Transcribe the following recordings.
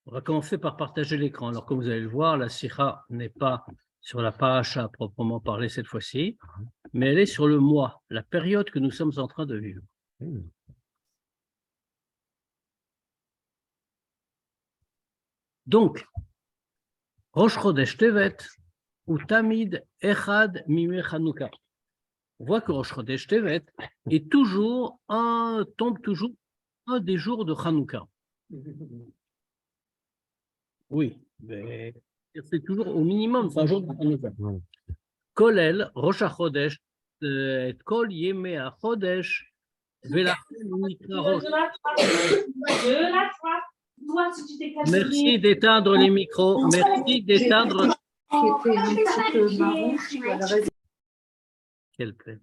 On va commencer par partager l'écran. Alors, comme vous allez le voir, la sikha n'est pas sur la paracha à proprement parler cette fois-ci, mais elle est sur le mois, la période que nous sommes en train de vivre. Donc, Rosh Chodesh Tevet ou Tamid Echad Mimei Chanukah. On voit que Rosh Chodesh Tevet est tombe toujours un des jours de Chanukah. Oui, mais c'est toujours au minimum un jour de Chanukah. Kolel, Rosh HaChodesh, et Kol Yemei HaChodesh, Merci d'éteindre les micros. Merci d'éteindre. Quel plaît.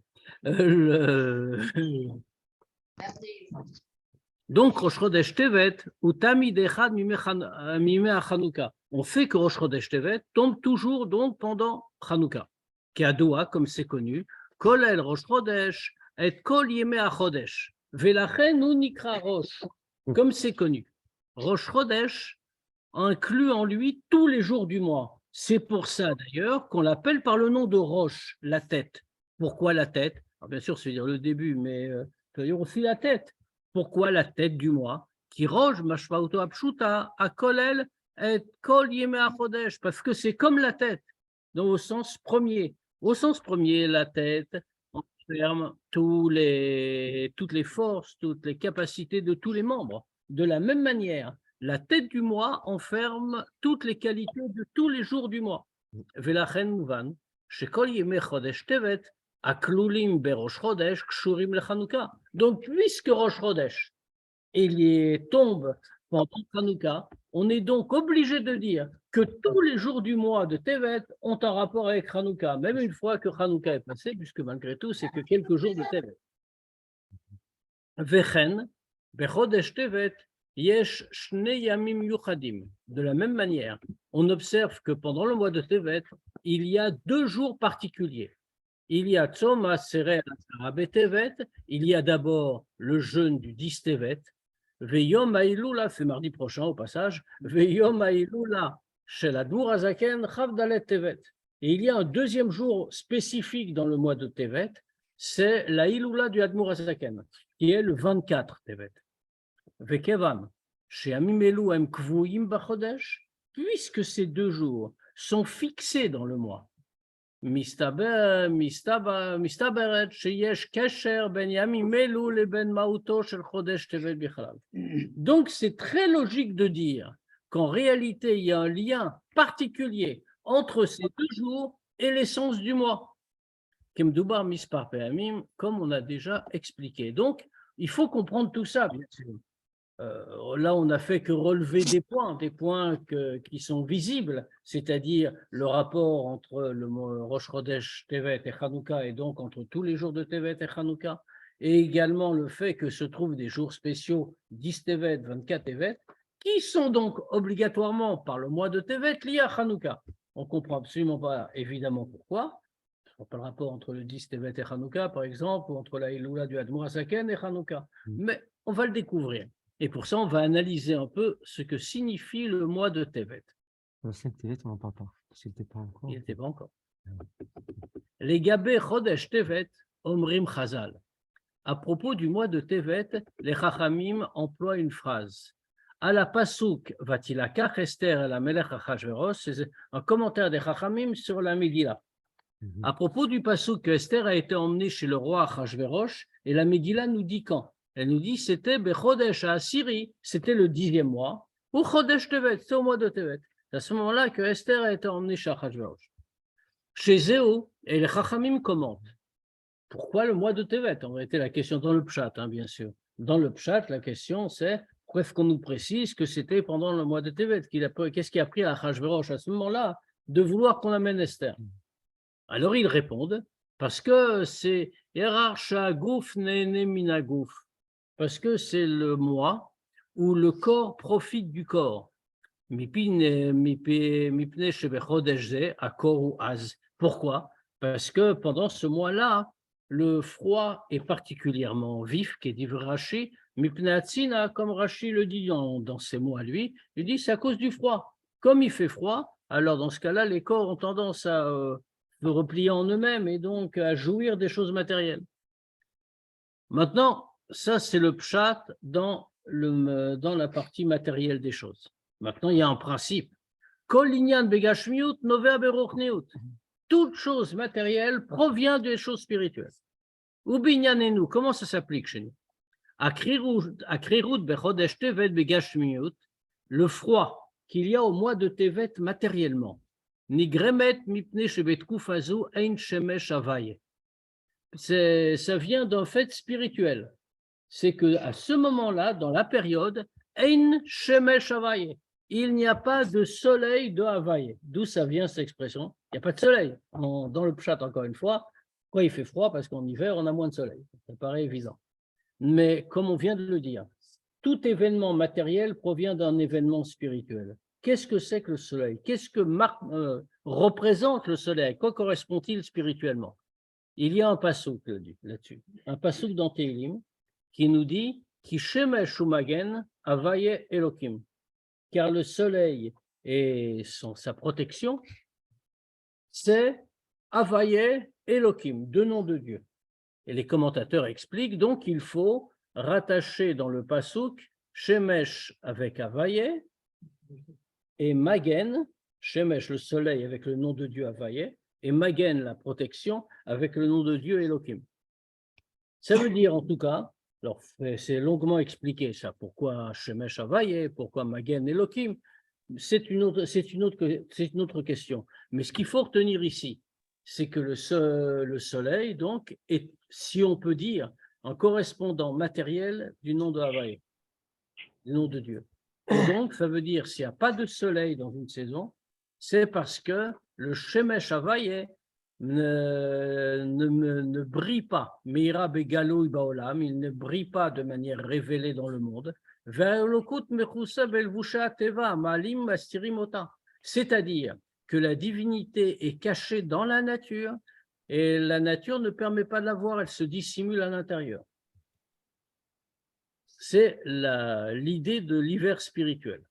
Donc, Rosh Chodesh Tevet ou Tamid Echad Mimei HaChanukah. On fait que Rosh Chodesh Tevet tombe toujours donc pendant Chanukah. Keadoua, comme c'est connu, Kolel Rosh Chodesh et Kol Yemei HaChodesh. Velachen ou Nikra Rosh, comme c'est connu. Rosh Chodesh inclut en lui tous les jours du mois. C'est pour ça d'ailleurs qu'on l'appelle par le nom de Rosh, la tête. Pourquoi la tête? Alors, bien sûr, c'est dire le début, mais ça veut dire aussi la tête. Pourquoi la tête du mois? Qui Rosh, Mashvauto Apshuta, à Kolel et Kol Yemei HaChodesh, parce que c'est comme la tête, donc au sens premier. Au sens premier, la tête enferme toutes les forces, toutes les capacités de tous les membres. De la même manière, la tête du mois enferme toutes les qualités de tous les jours du mois. Velachen Mouvan, Shekol Yemei Chodesh Tevet, Aklulim Berosh Chodesh, Kshurim LeChanukah. Donc, puisque Rosh Chodesh tombe pendant Chanukah, on est donc obligé de dire que tous les jours du mois de Tevet ont un rapport avec Chanukah, même une fois que Chanukah est passé, puisque malgré tout, c'est que quelques jours de Tevet. Vechen, Bechodesh Tevet, Yesh Shnei Yamim Yuchadim. De la même manière, on observe que pendant le mois de Tevet, il y a 2 jours particuliers. Il y a Tzom HaSereh HaSarah Tevet, il y a d'abord le jeûne du 10 Tevet, Veyom Haïloula, c'est mardi prochain au passage, Veyom Haïloula Shel Admor HaZaken Chavdalet Tevet. Et il y a un deuxième jour spécifique dans le mois de Tevet, c'est la Hiloula du Admor HaZaken, qui est le 24 Tevet. Vekevan, She'amim Elu Hem Kvuim Bachodesh, puisque ces 2 jours sont fixés dans le mois. מסתברת שיש קשר בין ימים אלו לבין מהותו של חודש טבת בכלל. Donc c'est très logique de dire qu'en réalité il y a un lien particulier entre ces 2 jours et l'essence du mois. כמדובר מספר פעמים, comme on a déjà expliqué. Donc il faut comprendre tout ça, bien sûr. Là, on n'a fait que relever des points qui sont visibles, c'est-à-dire le rapport entre le Rosh Chodesh Tevet et Chanukah, et donc entre tous les jours de Tevet et Chanukah, et également le fait que se trouvent des jours spéciaux 10 Tevet, 24 Tevet, qui sont donc obligatoirement par le mois de Tevet liés à Chanukah. On ne comprend absolument pas évidemment pourquoi. On ne pas le rapport entre le 10 Tevet et Chanukah, par exemple, ou entre la Hiloula du Admor HaZaken et Chanukah. Mais on va le découvrir. Et pour ça, on va analyser un peu ce que signifie le mois de Tevet. Le Tevet, on n'en parle pas. Il n'était pas encore. Il n'était pas encore. Les Gabé Chodesh Tevet, Omrim Chazal. À propos du mois de Tevet, les Chachamim emploient une phrase. À la Pasuk, Vatilakach Esther et la Melech Achashverosh, c'est un commentaire des Chachamim sur la Megillah. À propos du Pasuk que Esther a été emmenée chez le roi Achashverosh, et la Megillah nous dit quand? Elle nous dit c'était Bechodesh à Syrie, c'était le 10e mois, ou Chodesh Tevet, c'est au mois de Tevet. C'est à ce moment-là que Esther a été emmenée chez Achashverosh. Chez Zéo, et les Chachamim commentent. Pourquoi le mois de Tevet? En réalité, la question dans le Pshat, bien sûr. Dans le Pshat, la question c'est pourquoi est-ce qu'on nous précise que c'était pendant le mois de Tevet? Qu'est-ce qui a pris à Achashverosh à ce moment-là de vouloir qu'on amène Esther? Alors ils répondent parce que c'est Erarcha Gouf Nene Minagouf. Parce que c'est le mois où le corps profite du corps. Pourquoi? Parce que pendant ce mois-là, le froid est particulièrement vif, qui est dit Rashi, Mipnatsina, comme Rashi le dit dans ses mots à lui, il dit c'est à cause du froid. Comme il fait froid, alors dans ce cas-là, les corps ont tendance à se replier en eux-mêmes et donc à jouir des choses matérielles. Maintenant, ça c'est le pshat dans la partie matérielle des choses. Maintenant, il y a un principe. Kol inyan begashmiut novea beruchniut. Toute chose matérielle provient des choses spirituelles. Ou binyanenu, comment ça s'applique chez nous? Akrirut bechodesh tevet begashmiut, le froid qu'il y a au mois de Tevet matériellement. Nigremet mipne shebetkoufazu ein shemesh avaye. Ça vient d'un fait spirituel. C'est qu'à ce moment-là, dans la période, ein shemesh avaye, il n'y a pas de soleil de Havaïe. D'où ça vient cette expression? Il n'y a pas de soleil. Dans le pshat, encore une fois, pourquoi il fait froid? Parce qu'en hiver, on a moins de soleil. Ça paraît évident. Mais comme on vient de le dire, tout événement matériel provient d'un événement spirituel. Qu'est-ce que c'est que le soleil? Qu'est-ce que représente le soleil? À quoi correspond-il spirituellement? Il y a un passouk là-dessus, un passouk dans Tehillim qui nous dit « Ki shemesh umagen avaye Elokim » car le soleil et sa protection, c'est Havaye Elokim, deux noms de Dieu. Et les commentateurs expliquent donc qu'il faut rattacher dans le passouk Shemesh avec Havaye et Magen, Shemesh le soleil avec le nom de Dieu Havaye, et Magen la protection avec le nom de Dieu Elokim. Ça veut dire en tout cas, alors c'est longuement expliqué ça, pourquoi Shemesh Havaye, pourquoi Magen Elokim, c'est une autre question. Mais ce qu'il faut retenir ici, c'est que le soleil, donc, est, si on peut dire, un correspondant matériel du nom de Havaye, du nom de Dieu. Et donc, ça veut dire, s'il n'y a pas de soleil dans une saison, c'est parce que le Shemesh Havaye ne brille pas. Meira begaloui baolam, il ne brille pas de manière révélée dans le monde. C'est-à-dire que la divinité est cachée dans la nature et la nature ne permet pas de la voir, elle se dissimule à l'intérieur. C'est l'idée de l'hiver spirituel.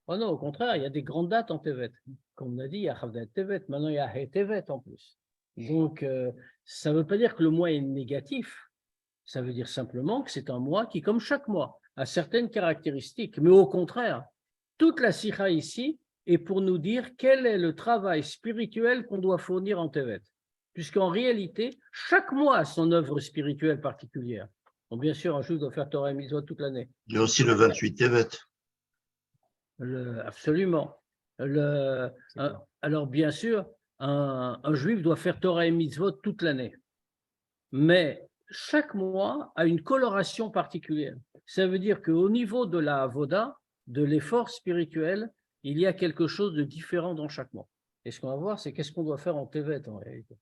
Oh non, au contraire, il y a des grandes dates en Tevet. Comme on a dit, il y a Chavdat Tevet, maintenant il y a He Tevet en plus. Donc, ça ne veut pas dire que le mois est négatif. Ça veut dire simplement que c'est un mois qui, comme chaque mois, a certaines caractéristiques. Mais au contraire, toute la sikha ici est pour nous dire quel est le travail spirituel qu'on doit fournir en Tevet. Puisqu'en réalité, chaque mois a son œuvre spirituelle particulière. Bon, bien sûr, un juif doit faire Torah et Mitzvot toute l'année. Il y a aussi le 28 Tevet. Absolument. Alors, bien sûr, un juif doit faire Torah et Mitzvot toute l'année. Mais chaque mois a une coloration particulière. Ça veut dire qu'au niveau de la avoda, de l'effort spirituel, il y a quelque chose de différent dans chaque mois. Et ce qu'on va voir, c'est qu'est-ce qu'on doit faire en Tevet en réalité.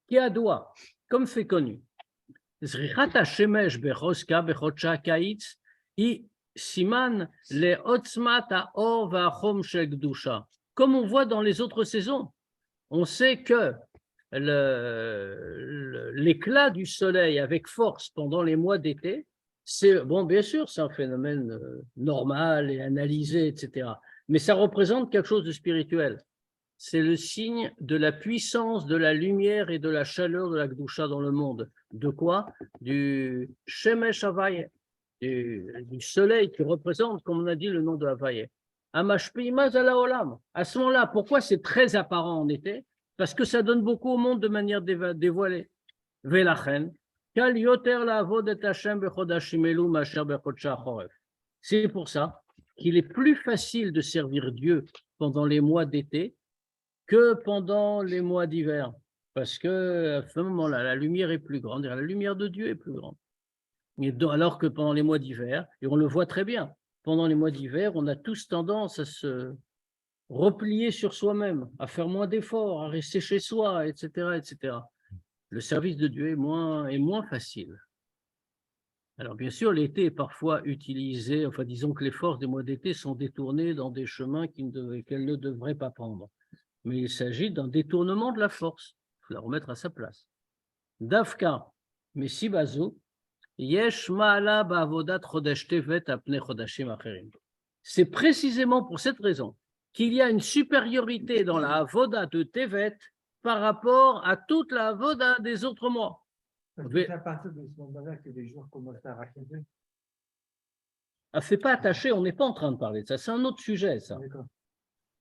Qui a doigt, comme c'est connu. Zrichat ha-shemesh bechoska bechotsha kaitz i siman le otzmat ha-or va-chom shel kedusha. Comme on voit dans les autres saisons, on sait que l'éclat du soleil avec force pendant les mois d'été, c'est, bon, bien sûr, c'est un phénomène normal et analysé, etc. Mais ça représente quelque chose de spirituel. C'est le signe de la puissance de la lumière et de la chaleur de la Kedusha dans le monde. De quoi? Du Shemesh Havaye, du soleil qui représente, comme on a dit, le nom de Havaye. Amashpeimaz ala olam. À ce moment-là, pourquoi c'est très apparent en été? Parce que ça donne beaucoup au monde de manière dévoilée. Velachen, kal yoter la'avod et Hashem bechodashim elu masher bechodshah choref. C'est pour ça qu'il est plus facile de servir Dieu pendant les mois d'été que pendant les mois d'hiver. Parce qu'à ce moment-là, la lumière est plus grande, la lumière de Dieu est plus grande. Alors que pendant les mois d'hiver, et on le voit très bien, pendant les mois d'hiver, on a tous tendance à se replier sur soi-même, à faire moins d'efforts, à rester chez soi, etc., etc. Le service de Dieu est moins facile. Alors bien sûr, l'été est parfois utilisé, enfin disons que les forces des mois d'été sont détournées dans des chemins qu'elles ne devraient pas prendre. mais il s'agit d'un détournement de la force. Il faut la remettre à sa place. Dafka, Mesibazo, Yesh Ma'ala Ba'avodat Chodesh Tevet Apne Chodashim Acherim. C'est précisément pour cette raison qu'il y a une supériorité dans la avoda de Tevet par rapport à toute la avoda des autres mois. C'est à partir de ce moment-là que les jours commencent à racheter. C'est pas attaché, on n'est pas en train de parler de ça, c'est un autre sujet, ça.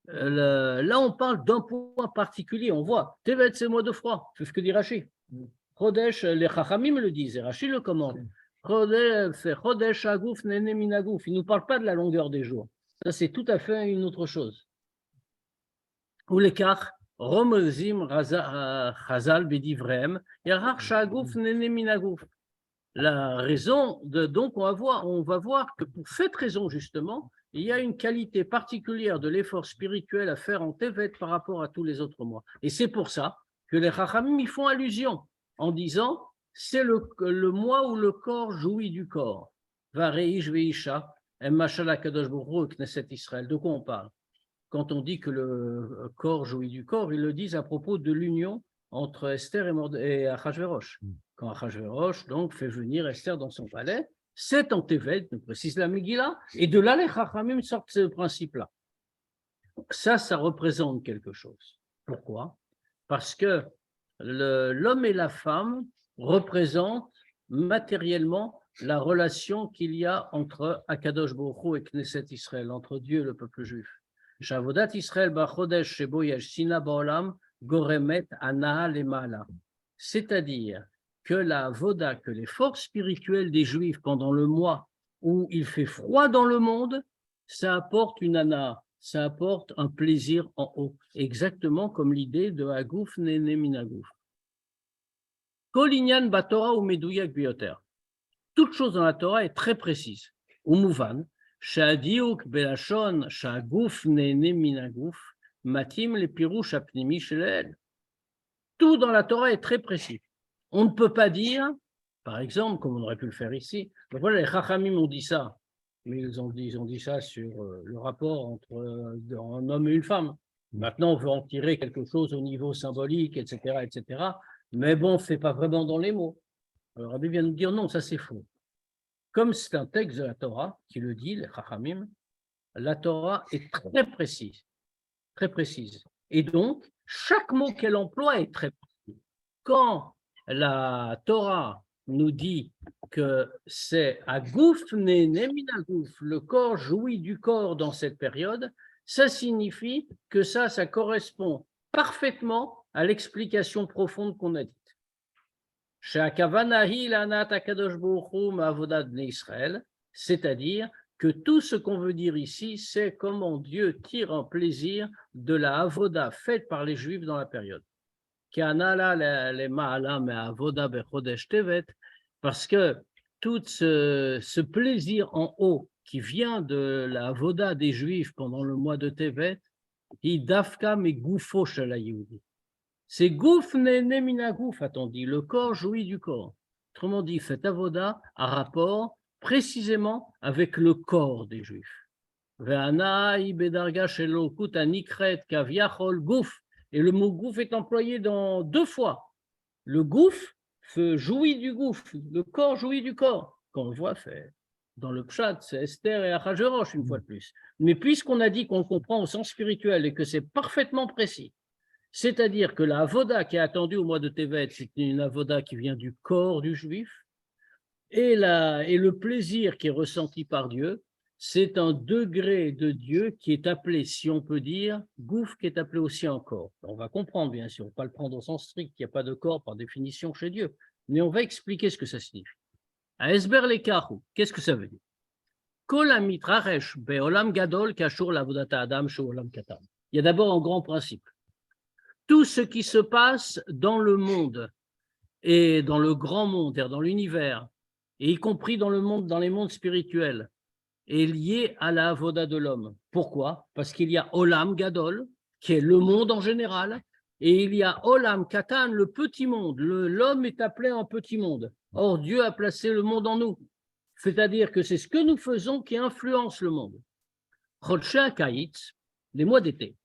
Là, on parle d'un point particulier, on voit, Tevet, c'est le mois de froid, c'est ce que dit Rashi. Chodesh, les Chachamim le disent, et Rashi le commande. Chodesh Agouf Nene Minagouf, il ne nous parle pas de la longueur des jours. Ça, c'est tout à fait une autre chose. Ou les kach, Romezim Chazal Bedivreem, Yarach Shagouf Nene Minagouf. La raison, donc on va voir que pour cette raison justement, il y a une qualité particulière de l'effort spirituel à faire en Tevet par rapport à tous les autres mois. Et c'est pour ça que les Chachamim y font allusion en disant c'est le mois où le corps jouit du corps. Vareish veisha, Mashallah Kadosh Baruch Hu, Knesset Israël. De quoi on parle? Quand on dit que le corps jouit du corps, ils le disent à propos de l'union entre Esther et Achashverosh. Quand Achashverosh donc fait venir Esther dans son palais, c'est en Tevet, nous précise la Megillah, et de là les Chachamim sortent ce principe-là. Ça représente quelque chose. Pourquoi? Parce que l'homme et la femme représentent matériellement la relation qu'il y a entre Akadosh Baruch Hu et Knesset Israël, entre Dieu et le peuple juif. Shavodat Israël b'chodesh shebo yesh sina ba'olam goremet ana lemala. C'est-à-dire que la voda, que l'effort spirituel des Juifs pendant le mois où il fait froid dans le monde, ça apporte une ana, ça apporte un plaisir en haut, exactement comme l'idée de Agouf Nene Minagouf. Kol inyan baTorah ou medouyak bioter. Toute chose dans la Torah est très précise. Umouvan, sha'adiuk belashon sha'agouf nene minagouf matim le pirouche apnimi shelel. Tout dans la Torah est très précis. On ne peut pas dire, par exemple, comme on aurait pu le faire ici, voilà, les Chachamim ont dit ça, mais ils ont dit ça sur le rapport entre un homme et une femme. Maintenant, on veut en tirer quelque chose au niveau symbolique, etc., etc. Mais bon, ce n'est pas vraiment dans les mots. Alors, Rabbi vient nous dire non, ça c'est faux. Comme c'est un texte de la Torah qui le dit, les Chachamim, la Torah est très précise. Très précise. Et donc, chaque mot qu'elle emploie est très précis. Quand la Torah nous dit que c'est Agouf Nene Minagouf, le corps jouit du corps dans cette période, ça signifie que ça correspond parfaitement à l'explication profonde qu'on a dite. C'est-à-dire que tout ce qu'on veut dire ici, c'est comment Dieu tire un plaisir de la avoda faite par les Juifs dans la période. Parce que tout ce plaisir en haut qui vient de la avoda des Juifs pendant le mois de Tevet, c'est gouf nene minagouf, a-t-on dit, le corps jouit du corps. Autrement dit, cette avoda a rapport précisément avec le corps des Juifs. Et le mot gouf est employé dans deux fois. Le gouf jouit du gouf, le corps jouit du corps. Quand on voit, dans le pshat, c'est Esther et Achashverosh une fois de plus. Mais puisqu'on a dit qu'on le comprend au sens spirituel et que c'est parfaitement précis, c'est-à-dire que la avoda qui est attendue au mois de Tevet, c'est une avoda qui vient du corps du juif, et le plaisir qui est ressenti par Dieu, c'est un degré de Dieu qui est appelé, si on peut dire, gouf, qui est appelé aussi un corps. On va comprendre, bien sûr, on ne va pas le prendre au sens strict, il n'y a pas de corps par définition chez Dieu, mais on va expliquer ce que ça signifie. À Esber Lekahu, qu'est-ce que ça veut dire? Kol amitraresh be'olam gadol kashur lavodata adam she'olam katan. Il y a d'abord un grand principe. Tout ce qui se passe dans le monde et dans le grand monde, dans l'univers, et y compris dans les mondes spirituels, est lié à la avoda de l'homme. Pourquoi? Parce qu'il y a Olam Gadol, qui est le monde en général, et il y a Olam Katan, le petit monde. L'homme est appelé un petit monde. Or, Dieu a placé le monde en nous. C'est-à-dire que c'est ce que nous faisons qui influence le monde. Chodshei Kaïtz, les mois d'été,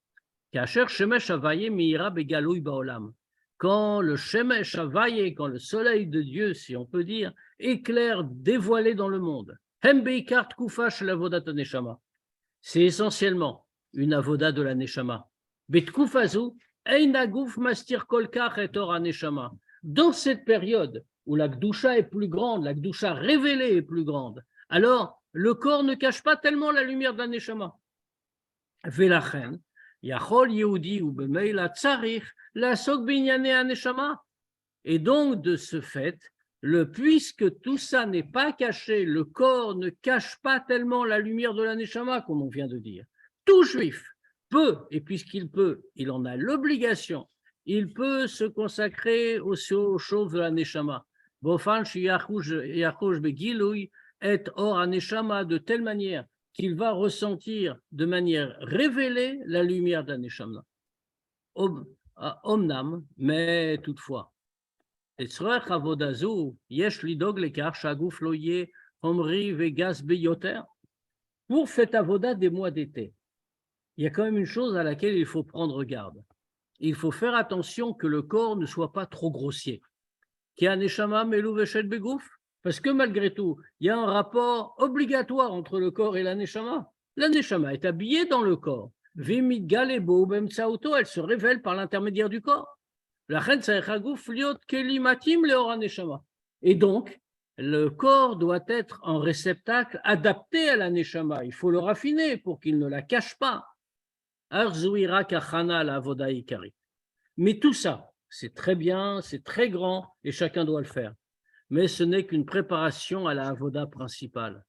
Kacher Shemesh Havaye Meira Begaloui Baolam. Quand le Shemesh Havaye, quand le soleil de Dieu, si on peut dire, éclaire dévoilé dans le monde. Hem Beikar Tkufa Shel Avodat Neshama. C'est essentiellement une avoda de la Neshama. Betkufazu Ein Guf Mastir Kolkar et Or Neshama. Dans cette période où la Gdusha est plus grande, la Gdusha révélée est plus grande, alors le corps ne cache pas tellement la lumière de la Neshama. Velachen, Yachol Yehudi ou Bemeila Tsarich, la Sok Binyane Aneshama. Et donc, de ce fait, puisque tout ça n'est pas caché, le corps ne cache pas tellement la lumière de la Neshama, comme on vient de dire. Tout juif peut, et puisqu'il peut, il en a l'obligation, il peut se consacrer aux choses de la Neshama. Bofan Yachush Begiloui et Or Aneshama, de telle manière qu'il va ressentir de manière révélée la lumière de la Neshama. Omnam, mais toutefois. Pour cette avoda des mois d'été, il y a quand même une chose à laquelle il faut prendre garde. Il faut faire attention que le corps ne soit pas trop grossier. Parce que malgré tout, il y a un rapport obligatoire entre le corps et la neshama. La neshama est habillée dans le corps. Elle se révèle par l'intermédiaire du corps. Et donc, le corps doit être un réceptacle adapté à la neshama. Il faut le raffiner pour qu'il ne la cache pas. Mais tout ça, c'est très bien, c'est très grand et chacun doit le faire. Mais ce n'est qu'une préparation à la avoda principale.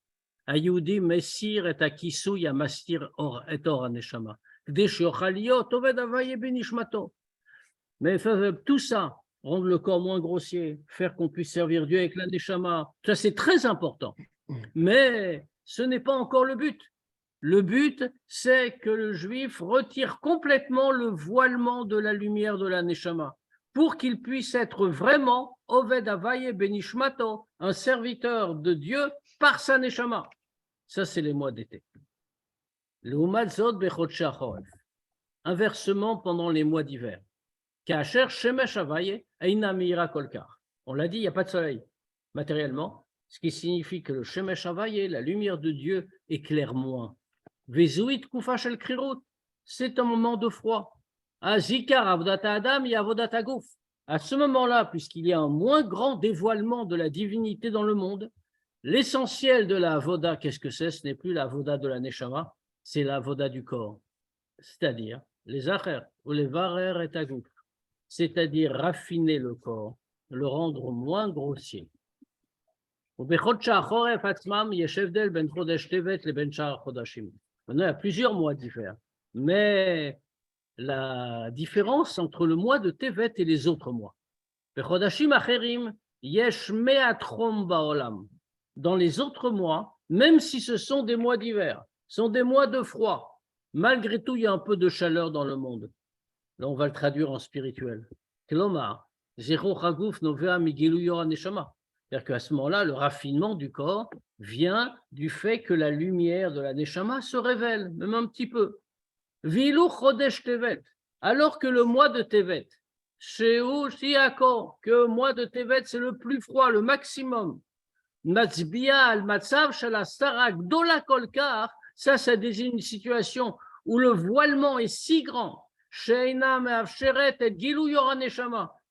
Ayudi Messir et Akisou Yamastir et Or Aneshama. Mais tout ça, rendre le corps moins grossier, faire qu'on puisse servir Dieu avec la Neshama, ça c'est très important. Mais ce n'est pas encore le but. Le but, c'est que le juif retire complètement le voilement de la lumière de la Neshama pour qu'il puisse être vraiment Oved Havaye Benishmato, un serviteur de Dieu par sa Neshama. Ça, c'est les mois d'été. Inversement, pendant les mois d'hiver. Kacher Shemesh Havaye Eina Meira Kolkar. On l'a dit, il n'y a pas de soleil matériellement, ce qui signifie que le Shemesh Havaye, la lumière de Dieu, éclaire moins. Vezuit Kufa Shel Krirut, c'est un moment de froid. Azikar Avdata Adam et Avodata Gouf. À ce moment-là, puisqu'il y a un moins grand dévoilement de la divinité dans le monde, l'essentiel de la avoda, qu'est-ce que c'est? Ce n'est plus la avoda de la neshama, c'est la avoda du corps, c'est-à-dire les acher ou les varer et agouf, c'est-à-dire raffiner le corps, le rendre moins grossier. Maintenant, il y a plusieurs mois différents, mais la différence entre le mois de Tevet et les autres mois. Dans les autres mois, même si ce sont des mois d'hiver, sont des mois de froid, malgré tout, il y a un peu de chaleur dans le monde. Là, on va le traduire en spirituel. C'est-à-dire qu'à ce moment-là, le raffinement du corps vient du fait que la lumière de la Neshama se révèle, même un petit peu. Alors que le mois de Tevet, que le mois de Tevet, c'est le plus froid, le maximum. Ça désigne une situation où le voilement est si grand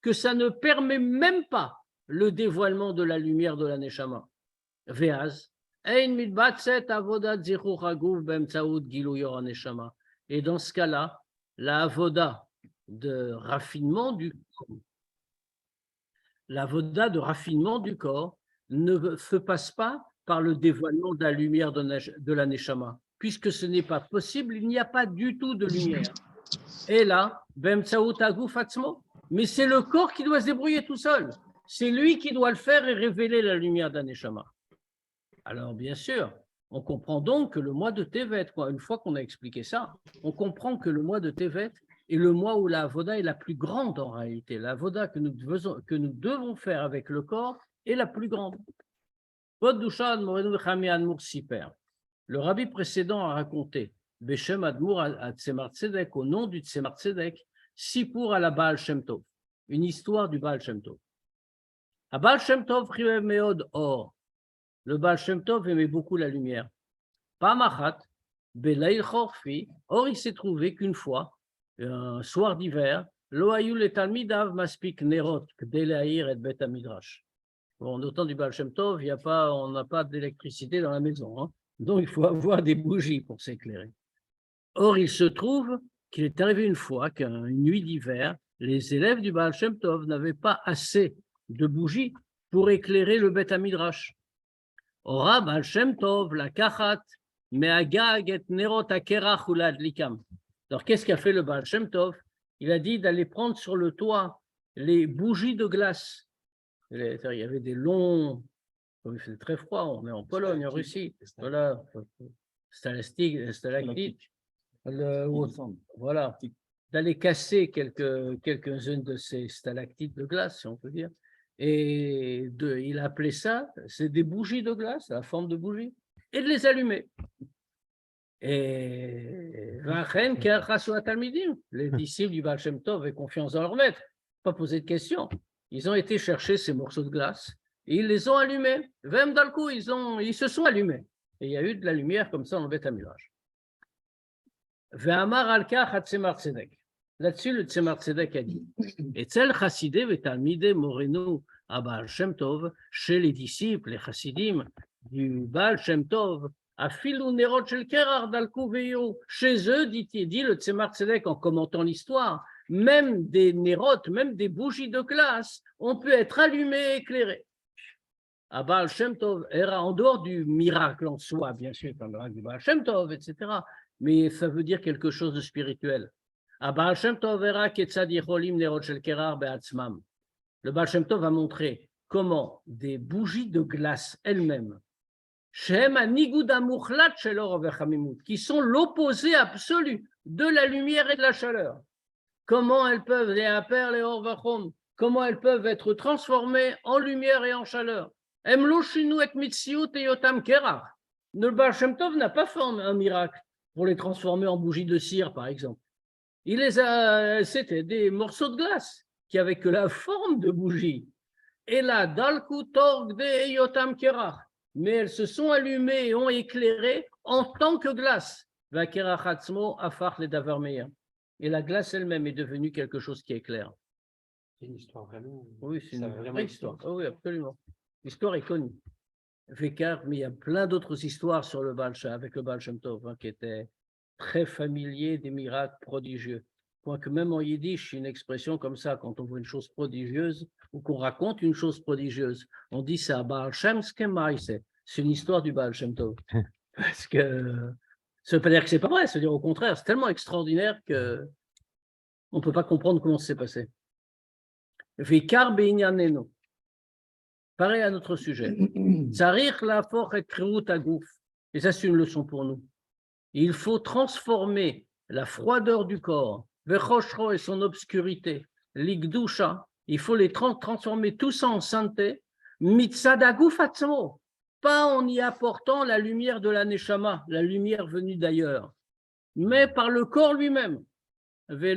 que ça ne permet même pas le dévoilement de la lumière de la Neshama. Et dans ce cas-là, la avoda de raffinement du corps, ne se passe pas par le dévoilement de la lumière de la Neshama. Puisque ce n'est pas possible, il n'y a pas du tout de lumière. Et là, mais c'est le corps qui doit se débrouiller tout seul. C'est lui qui doit le faire et révéler la lumière de la Neshama. Alors, bien sûr, on comprend donc que le mois de Tevet, une fois qu'on a expliqué ça, on comprend que le mois de Tevet est le mois où la avoda est la plus grande en réalité. La avoda que nous devons faire avec le corps est la plus grande. Le rabbi précédent a raconté Beshem Admour à Tzemar Tzedek, au nom du Tzemar Tzedek, Sipour à la Baal Shem Tov, une histoire du Baal Shem Tov. À Baal Shem Tov, Chivev Meod Or. Le Baal Shem Tov aimait beaucoup la lumière. Pamachat, Belaïl Chorfi. Or, il s'est trouvé qu'une fois, un soir d'hiver, Loayul et Talmidav Maspik Nerot, Kdelaïr et Bet Midrash. Bon, au temps du Baal Shem Tov, on n'a pas d'électricité dans la maison, hein. Donc il faut avoir des bougies pour s'éclairer. Or, il se trouve qu'il est arrivé une fois qu'une nuit d'hiver, les élèves du Baal Shem Tov n'avaient pas assez de bougies pour éclairer le Bet Midrash. Ora Baal Shem Tov, la kachat, me'agag et nerot akerach uladlikam. Alors, qu'est-ce qu'a fait le Baal Shem Tov? Il a dit d'aller prendre sur le toit les bougies de glace. Il y avait des longs, il faisait très froid, on est en Pologne, en Russie, voilà, stalactites, voilà, d'aller casser quelques-unes de ces stalactites de glace, si on peut dire, et il appelait ça, c'est des bougies de glace, la forme de bougies, et de les allumer. Et les disciples du Baal Shem Tov avaient confiance dans leur maître, pas posé de questions. Ils ont été chercher ces morceaux de glace et ils les ont allumés. Vem dans le coup, ils se sont allumés. Et il y a eu de la lumière comme ça dans le Beth Midrash. Ve'amar al-kach ha-Tzemar Tzedek. Là-dessus, le Tzemar Tzedek a dit Etzel Chassidé ve'talmidé morenu à Baal Shem Tov, chez les disciples, les chassidim du Baal Shem Tov, Afilou nerot shel kerar dalku ve'yu. Chez eux, dit le Tzemar Tzedek en commentant l'histoire, même des nérotes, même des bougies de glace, on peut être allumé et éclairé. À Baal Shem Tov, era en dehors du miracle en soi, bien sûr, comme le miracle du Baal Shem Tov, etc. Mais ça veut dire quelque chose de spirituel. À Baal Shem Tov, era ketzad yicholim nerot shel kerar be'atzmam. Le Baal Shem Tov a montré comment des bougies de glace elles-mêmes, qui sont l'opposé absolu de la lumière et de la chaleur. Comment elles peuvent, comment elles peuvent être transformées en lumière et en chaleur. Le Baal Shem Tov n'a pas fait un miracle pour les transformer en bougies de cire, par exemple. C'était des morceaux de glace qui avaient que la forme de bougie. Et là, dalku torg de yotam kerach. Mais elles se sont allumées et ont éclairé en tant que glace. Et la glace elle-même est devenue quelque chose qui éclaire. C'est une histoire vraiment. Oui, c'est une vraie histoire. Oh, oui, absolument. L'histoire est connue. Mais il y a plein d'autres histoires sur le avec le Baal Shem Tov, hein, qui étaient très familiers des miracles prodigieux. Quoique même en yiddish, une expression comme ça, quand on voit une chose prodigieuse ou qu'on raconte une chose prodigieuse, on dit ça, Baal Shem Skemaïse. C'est une histoire du Baal Shem Tov. Parce que ça ne veut pas dire que c'est pas vrai, ça veut dire au contraire, c'est tellement extraordinaire que on ne peut pas comprendre comment ça s'est passé. Vikar beinyaneno. Pareil à notre sujet. Tsarich lafor et kriut agouf. Et ça, c'est une leçon pour nous. Il faut transformer la froideur du corps, vechoshro et son obscurité, l'igdusha, il faut les transformer tout ça en sainteté, mitzad agouf atzmo, pas en y apportant la lumière de la neshama, la lumière venue d'ailleurs, mais par le corps lui-même. Et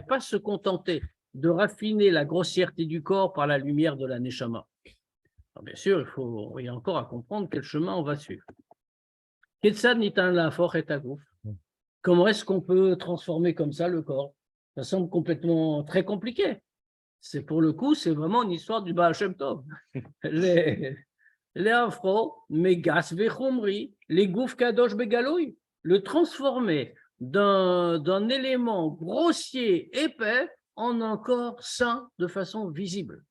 pas se contenter de raffiner la grossièreté du corps par la lumière de la neshama. Alors bien sûr, il y a encore à comprendre quel chemin on va suivre. Comment est-ce qu'on peut transformer comme ça le corps? Ça semble complètement très compliqué. C'est pour le coup, c'est vraiment une histoire du Baal Shem Tov. Les afro, megas vechumri, les gouf kadosh begaloui, le transformer d'un élément grossier, épais, en un corps sain de façon visible.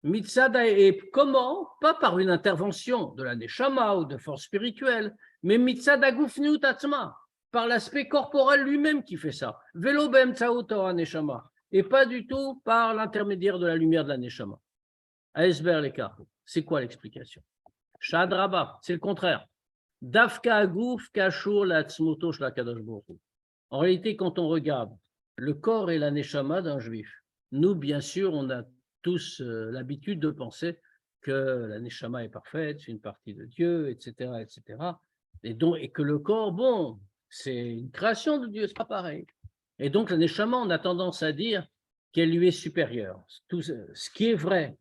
Mitzada, et comment? Pas par une intervention de la neshama ou de force spirituelle, mais mitzada gufniut atzma, par l'aspect corporel lui-même qui fait ça. Velo be'emtsaut neshama, et pas du tout par l'intermédiaire de la lumière de la neshama. Aesber l'écart. C'est quoi l'explication? Shadraba, c'est le contraire. Dafka aguf kashur latzmoto shlakadosh baruch hu. En réalité, quand on regarde le corps et la neshama d'un juif, nous, bien sûr, on a tous l'habitude de penser que la Neshama est parfaite, c'est une partie de Dieu, etc., etc. Et que le corps, bon, c'est une création de Dieu, c'est pas pareil. Et donc la Neshama, on a tendance à dire qu'elle lui est supérieure. Tout ce qui est vrai,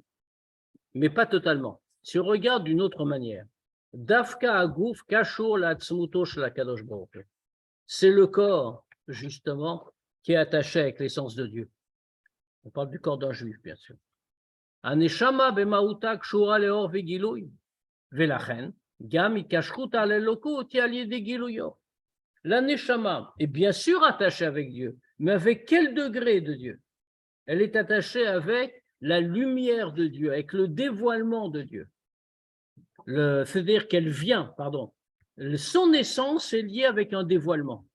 mais pas totalement. Si on regarde d'une autre manière, Dafka Agouf Kashur la Tzmuto la Kadosh Baruch Hu. C'est le corps, justement, qui est attaché avec l'essence de Dieu. On parle du corps d'un juif, bien sûr. Aneshama b'mauta kshura leor v'giluy, v'lachen gam ikashrut al elokut al yedei giluyo. La neshama est bien sûr attachée avec Dieu, mais avec quel degré de Dieu? Elle est attachée avec la lumière de Dieu, avec le dévoilement de Dieu. C'est-à-dire qu'elle vient, pardon, son essence est liée avec un dévoilement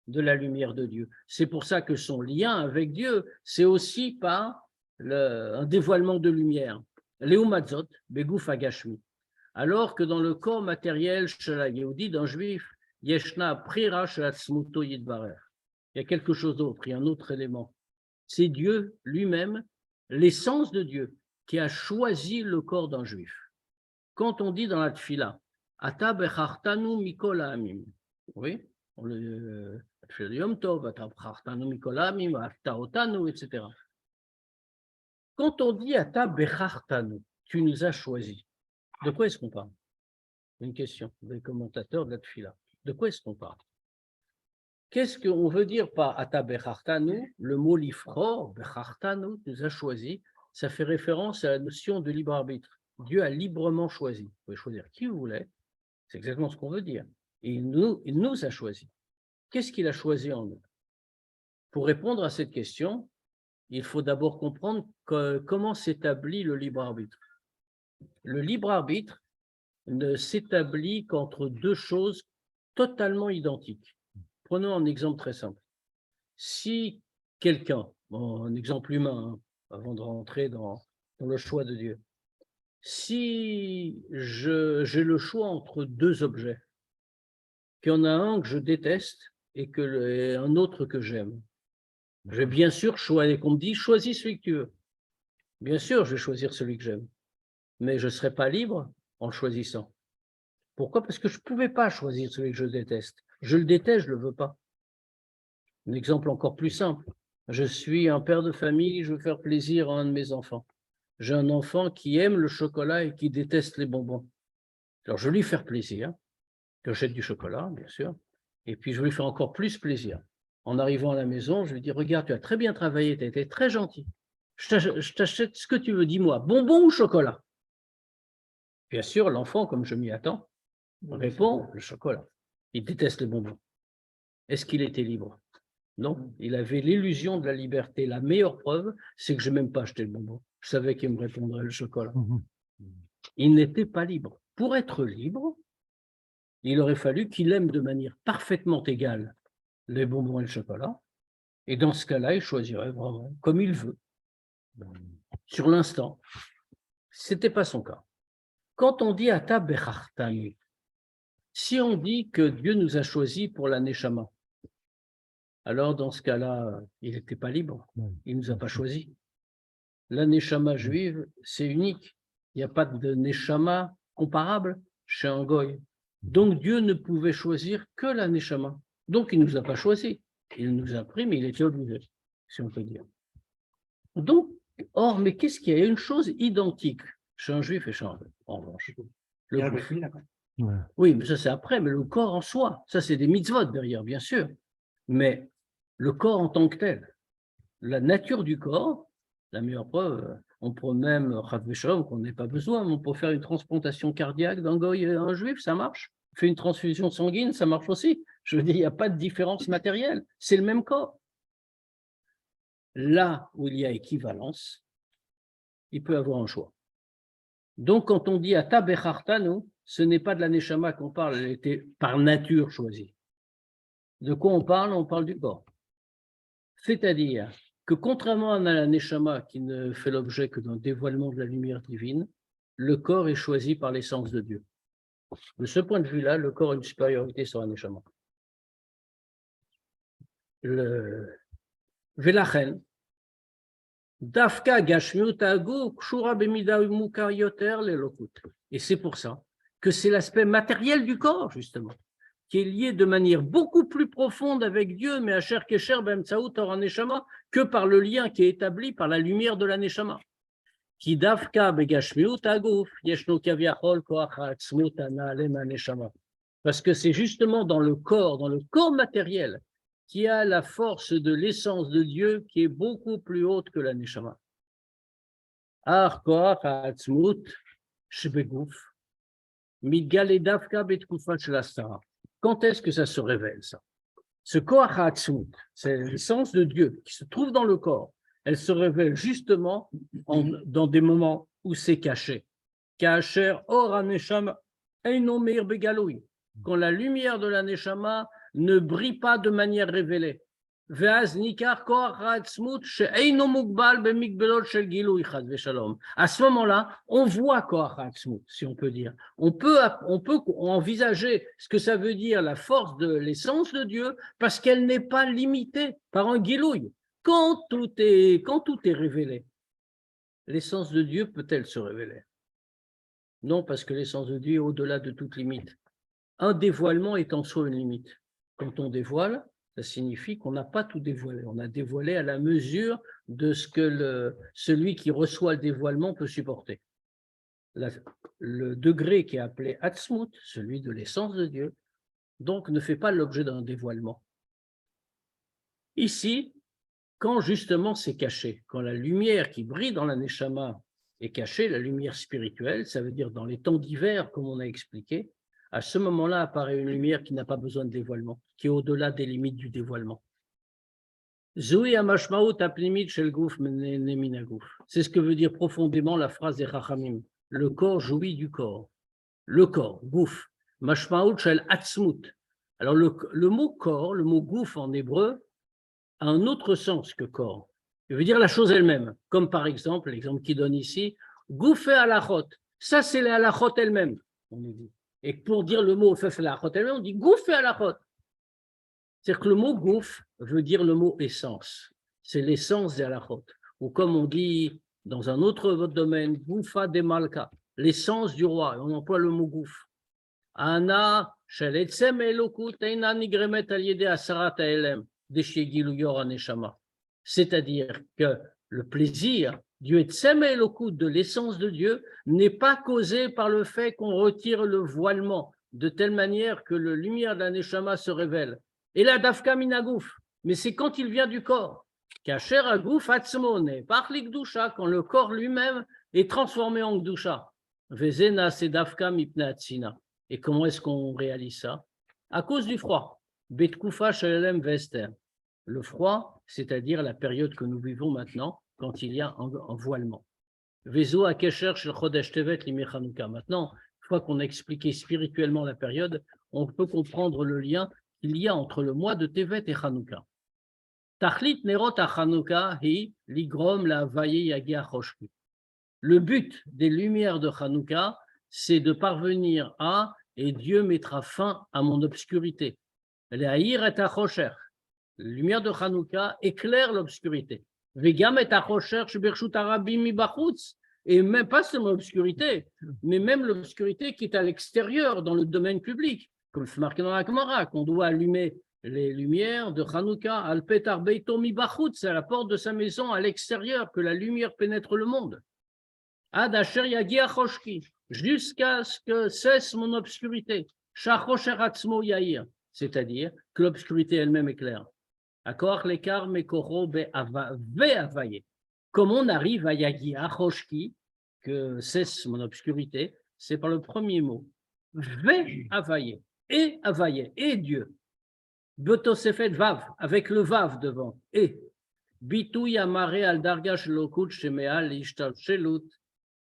de la lumière de Dieu. C'est pour ça que son lien avec Dieu, c'est aussi par un dévoilement de lumière. Léoumazot, Begouf Agashmi. Alors que dans le corps matériel, chez la Yehudi, d'un juif, Yeshna Prira Shalatzmuto Yidbarer. Il y a quelque chose d'autre, il y a un autre élément. C'est Dieu lui-même, l'essence de Dieu, qui a choisi le corps d'un juif. Quand on dit dans la Tfila, Ata bechartanu mikol ha'amim, oui, Yom Tov, Ata bechartanu mikol ha'amim, Afta otanu, etc. Quand on dit Ata bechartanu, tu nous as choisis, de quoi est-ce qu'on parle? Une question des commentateurs de la Tfila. De quoi est-ce qu'on parle? Qu'est-ce qu'on veut dire par Ata bechartanu? Le mot lifror, bechartanu, nous a choisis, ça fait référence à la notion de libre arbitre. Dieu a librement choisi. Vous pouvez choisir qui vous voulez, c'est exactement ce qu'on veut dire. Et il nous a choisi. Qu'est-ce qu'il a choisi en nous? Pour répondre à cette question, il faut d'abord comprendre comment s'établit le libre arbitre. Le libre arbitre ne s'établit qu'entre deux choses totalement identiques. Prenons un exemple très simple. Si quelqu'un, un exemple humain, avant de rentrer dans le choix de Dieu, si j'ai le choix entre deux objets, qu'il y en a un que je déteste et un autre que j'aime, je vais bien sûr choisir, qu'on me dit, choisis celui que tu veux. Bien sûr, je vais choisir celui que j'aime, mais je ne serai pas libre en le choisissant. Pourquoi? Parce que je ne pouvais pas choisir celui que je déteste. Je le déteste, je ne le veux pas. Un exemple encore plus simple. Je suis un père de famille, je veux faire plaisir à un de mes enfants. J'ai un enfant qui aime le chocolat et qui déteste les bonbons. Alors, je vais lui faire plaisir. J'achète du chocolat, bien sûr. Et puis, je vais lui faire encore plus plaisir. En arrivant à la maison, je lui dis, regarde, tu as très bien travaillé, tu as été très gentil. Je t'achète ce que tu veux, dis-moi, bonbon ou chocolat? Bien sûr, l'enfant, comme je m'y attends, répond le chocolat. Il déteste les bonbons. Est-ce qu'il était libre? Non, il avait l'illusion de la liberté. La meilleure preuve, c'est que je n'ai même pas acheté le bonbon. Je savais qu'il me répondrait le chocolat. Il n'était pas libre. Pour être libre, il aurait fallu qu'il aime de manière parfaitement égale les bonbons et le chocolat. Et dans ce cas-là, il choisirait vraiment comme il veut, sur l'instant. Ce n'était pas son cas. Quand on dit Ata bechartanu, si on dit que Dieu nous a choisis pour la Neshama, alors dans ce cas-là, il n'était pas libre. Il ne nous a pas choisis. La Neshama juive, c'est unique. Il n'y a pas de Neshama comparable chez un goy. Donc Dieu ne pouvait choisir que la Neshama. Donc il ne nous a pas choisis. Il nous a pris, mais il était obligé, si on peut dire. Donc, mais qu'est-ce qu'il y a? Il y a une chose identique chez un juif et chez un goy, en revanche. Oui, mais ça c'est après, mais le corps en soi, ça c'est des mitzvot derrière, bien sûr. Mais le corps en tant que tel, la nature du corps, la meilleure preuve, on peut même, qu'on n'ait pas besoin, mais on peut faire une transplantation cardiaque d'un goy et un juif, ça marche. On fait une transfusion sanguine, ça marche aussi. Je veux dire, il n'y a pas de différence matérielle, c'est le même corps. Là où il y a équivalence, il peut y avoir un choix. Donc, quand on dit Ata bechartanu, ce n'est pas de la Neshama qu'on parle, elle était par nature choisie. De quoi on parle? On parle du corps. C'est-à-dire que contrairement à la Neshama qui ne fait l'objet que d'un dévoilement de la lumière divine, le corps est choisi par l'essence de Dieu. De ce point de vue-là, le corps a une supériorité sur la Neshama. Velachen, Dafka gashmiut aguf kshura bemida mukar yoter lelokut. Et c'est pour ça que c'est l'aspect matériel du corps, justement, qui est lié de manière beaucoup plus profonde avec Dieu, mais Asher Kesher Bemtsaout Or Neshama, que par le lien qui est établi par la lumière de la Neshama. Ki dafka begashmiut aguf yeshno kaviachol koach ha'atzmut hana'alem ha'neshama. Parce que c'est justement dans le corps matériel, qui a la force de l'essence de Dieu qui est beaucoup plus haute que la Neshama. Ar koach ha'atzmut shebeguf mitgale dafka betkufa shel hastara. Quand est-ce que ça se révèle, ça? Ce koach ha'atzmut, c'est l'essence de Dieu qui se trouve dans le corps. Elle se révèle justement dans des moments où c'est caché. Kacher or haneshama eino meir begaloui. Quand la lumière de la Neshama ne brille pas de manière révélée. À ce moment-là, on voit Koach HaAtzmut, si on peut dire. On peut envisager ce que ça veut dire la force de l'essence de Dieu, parce qu'elle n'est pas limitée par un gilouï. Quand tout est révélé, l'essence de Dieu peut-elle se révéler? Non, parce que l'essence de Dieu est au-delà de toute limite. Un dévoilement est en soi une limite. Quand on dévoile, ça signifie qu'on n'a pas tout dévoilé. On a dévoilé à la mesure de ce que celui qui reçoit le dévoilement peut supporter. Le degré qui est appelé Atzmut, celui de l'essence de Dieu, donc ne fait pas l'objet d'un dévoilement. Ici, quand justement c'est caché, quand la lumière qui brille dans la Neshama est cachée, la lumière spirituelle, ça veut dire dans les temps d'hiver, comme on a expliqué, à ce moment-là apparaît une lumière qui n'a pas besoin de dévoilement, qui est au-delà des limites du dévoilement. C'est ce que veut dire profondément la phrase des Chachamim. Le corps jouit du corps. Le corps, gouf. Mashmaout shel atzmut. Alors le mot corps, le mot gouf en hébreu, a un autre sens que corps. Il veut dire la chose elle-même. Comme par exemple, l'exemple qu'il donne ici, gouf et halachot. Ça, c'est les halachot elles-mêmes, on nous dit. Et pour dire le mot fef halachot elle-même, on dit gouf et halachot. C'est-à-dire que le mot gouf veut dire le mot essence. C'est l'essence des halachot. Ou comme on dit dans un autre domaine, goufa de malka, l'essence du roi. On emploie le mot gouf. Ana shel etzem elokut eina nigremet al yedei asarat ha'elem. C'est-à-dire que le plaisir du Etzem Elokut, de l'essence de Dieu, n'est pas causé par le fait qu'on retire le voilement, de telle manière que la lumière de la Neshama se révèle. Et la Dafka Minagouf, mais c'est quand il vient du corps. Kacher Agouf Atzmone, par l'Ikdusha, quand le corps lui-même est transformé en Gdusha. Vezena c'est Dafka Mipna Atzina. Et comment est-ce qu'on réalise ça? À cause du froid. Betkoufa Shalem Vester. Le froid, c'est-à-dire la période que nous vivons maintenant, quand il y a un voilement. Vezo Akesher Shel Chodesh Tevet Limei Chanouka. Maintenant, une fois qu'on a expliqué spirituellement la période, on peut comprendre le lien qu'il y a entre le mois de Tevet et Chanouka. Tachlit Nerot à Chanouka hi ligrom la vaye yagi achoshki. Le but des lumières de Chanouka, c'est de parvenir à, et Dieu mettra fin à mon obscurité. La lumière de Hanouka éclaire l'obscurité. Et même pas seulement l'obscurité, mais même l'obscurité qui est à l'extérieur, dans le domaine public. Comme c'est marqué dans la Gemara, qu'on doit allumer les lumières de Hanouka, Alpetar Beito mi bachutz, à la porte de sa maison, à l'extérieur, que la lumière pénètre le monde. Ad asher yagi achoshki, jusqu'à ce que cesse mon obscurité. Shachosher atzmo yair. C'est-à-dire que l'obscurité elle-même éclaire. Comme on arrive à Yagi Achoshki, que cesse mon obscurité, c'est par le premier mot. Ve avaye, et Dieu. Betosefet vav, avec le vav devant, et. Bitou yamare al dargash lokut shemeal ishtal shelut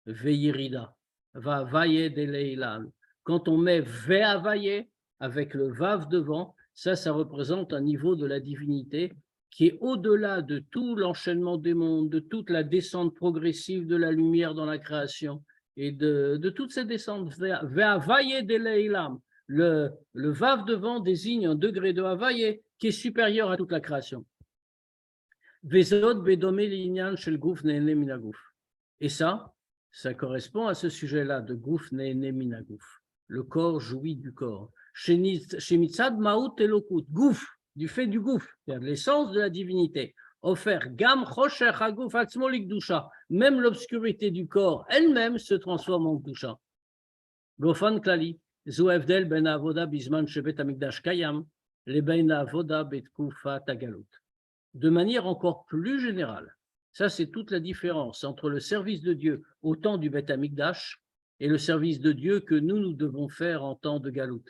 veyirida. Va vaye de leilan. Quand on met ve avaye, avec le vav devant, ça représente un niveau de la divinité qui est au-delà de tout l'enchaînement des mondes, de toute la descente progressive de la lumière dans la création et de toutes ces descentes. Le vav devant désigne un degré de havaye qui est supérieur à toute la création. Vezod bedomé l'inyan shel guf ne'ene min haguf. Et ça correspond à ce sujet-là de guf ne'ene min haguf. Le corps jouit du corps. Shemitzad maout elokut, guf, du fait du guf, c'est-à-dire l'essence de la divinité. Offert gam chosher haguf atzmo likdusha, même l'obscurité du corps elle-même se transforme en kdusha. Gofan klali, zu evdel ben avoda bizman shebet hamikdash kayam, le ben avoda betkufat hagalut. De manière encore plus générale, ça c'est toute la différence entre le service de Dieu au temps du Beth Amikdash et le service de Dieu que nous devons faire en temps de Galout.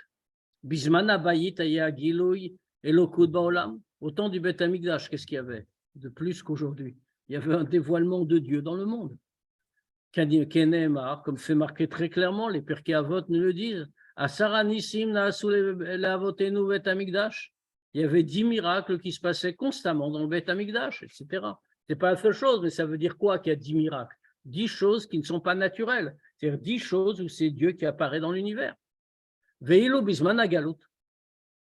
Bisman abayit aya giloui elokut baolam. Au temps du Beth Amikdash, qu'est-ce qu'il y avait de plus qu'aujourd'hui? Il y avait un dévoilement de Dieu dans le monde. Kenemar, comme c'est marqué très clairement, les Pirkei Avot nous le disent. Asara nisim naasu leavotenu Beth Amikdash. Il y avait 10 miracles qui se passaient constamment dans le Beth Amikdash, etc. Ce n'est pas la seule chose, mais ça veut dire quoi qu'il y a 10 miracles? 10 choses qui ne sont pas naturelles. C'est-à-dire 10 choses où c'est Dieu qui apparaît dans l'univers. Veilo bisman agalut.